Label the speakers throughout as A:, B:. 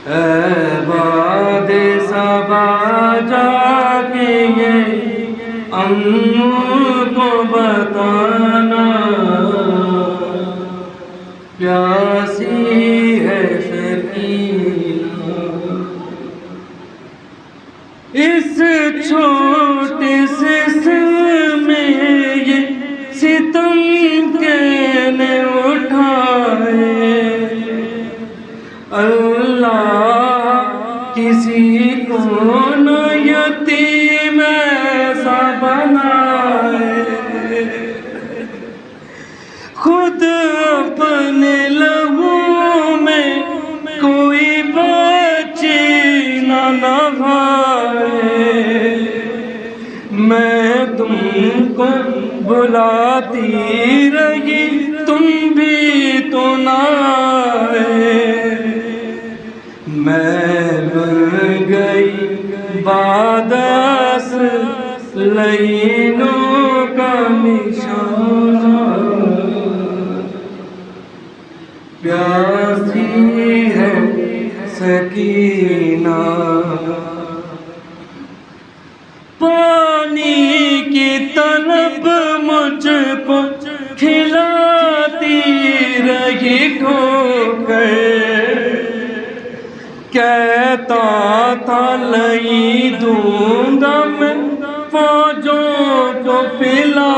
A: बाद सबा जाके ये अम्मू को बताना, प्यासी है सकीना। इस छोटे से सिर में ये सितम कहने उठाए, अल्लाह किसी को न यतीम ऐसा बनाए, खुद अपने लहू में कोई बच्ची न नभाए। मैं तुमको बुलाती रही, तुम भी तो ना आए। मैं बन गई बादस लईनों का निशाना, प्यासी है सकीना। पानी की तलब मुझको खिलाती रही ठोकर, कहता था लई दूंगा मैं फौजों को पिला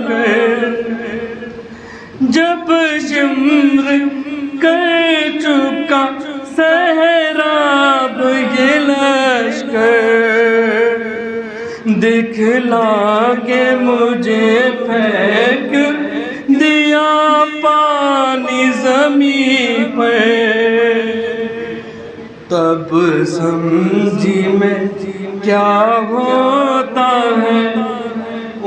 A: कर। जब शिम्र कर चुका सहराब ये लश्कर, दिखला के मुझे फेंक दिया पानी ज़मीन पर। तब समझी मैं क्या होता है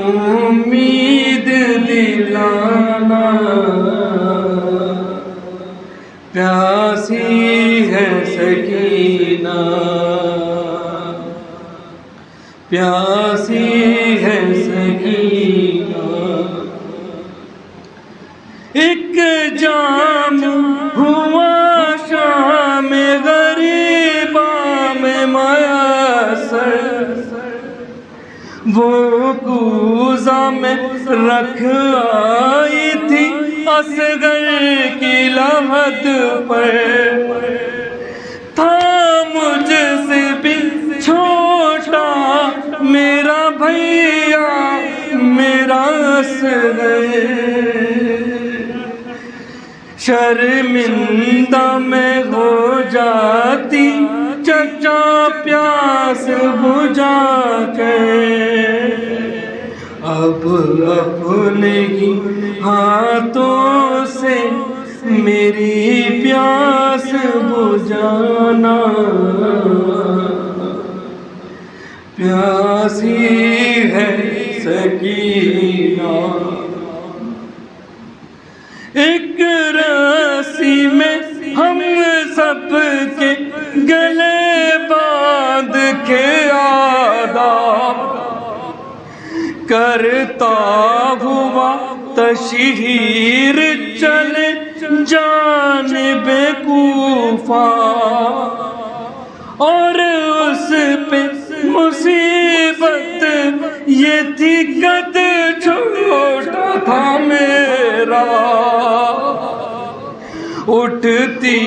A: उम्मीद दिलाना, प्यासी है सकीना, प्यासी है सकीना। एक जाम हुआ शाम गरीबा में मयसर, वो कूज़ा में रख आई थी असगर की लहद पर। था मुझसे भी छोटा मेरा भैया मेरा असगर, शर्मिंदा में हो जाती चचा प्यास बुझा के। अब अपने ही हाथों से मेरी प्यास बुझाना, प्यासी है सकीना। एक रस्सी में हम सब के गले बांध के आदाब करता हुआ तशहीर चले जानिबे कूफा, और उस पे मुसीबत ये थी कद छोटा था मेरा। उठती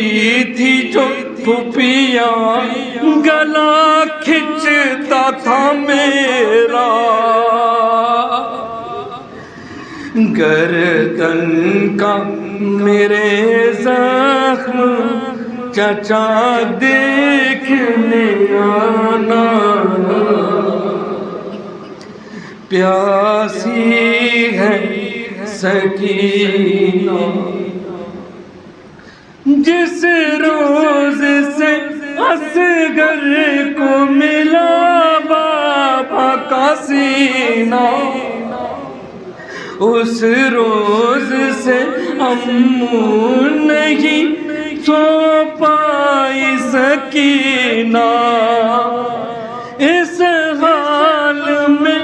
A: थी जो फुफियाँ गला खिंचता था मेरा, गर्दन का मेरे जख्म चचा देखने आना, प्यासी है सकीना। जिस रोज से असगर को मिला बाबा का सीना, उस रोज से अम्मू नहीं सो पाई सकीना। इस हाल में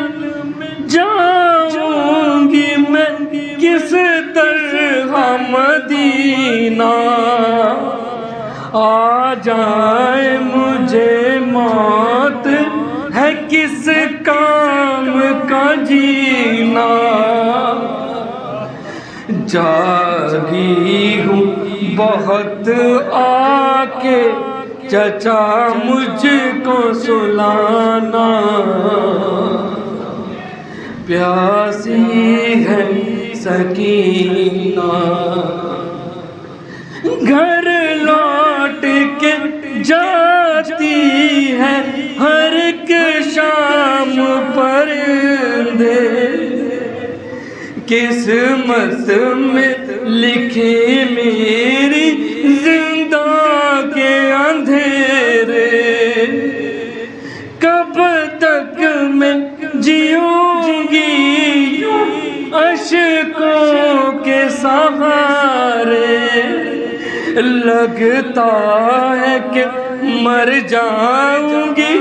A: जाऊंगी मैं किस तरह मदीना, जाए मुझे मौत, है किस काम का जीना। जागी हूँ बहुत आके चचा मुझको सुलाना, प्यासी है सकीना। घर लौट के जाती है हर एक शाम परिंदे, किस्मत में लिखे मेरी जिंदा के अंधेरे। कब तक मैं जीऊंगी अश्कों के सहारे, लगता है कि मर जाऊंगी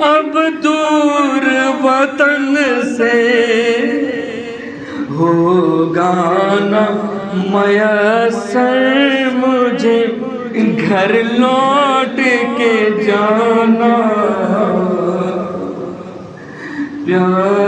A: अब दूर वतन से। होगा ना मयस्सर मुझे घर लौट के जाना, प्यार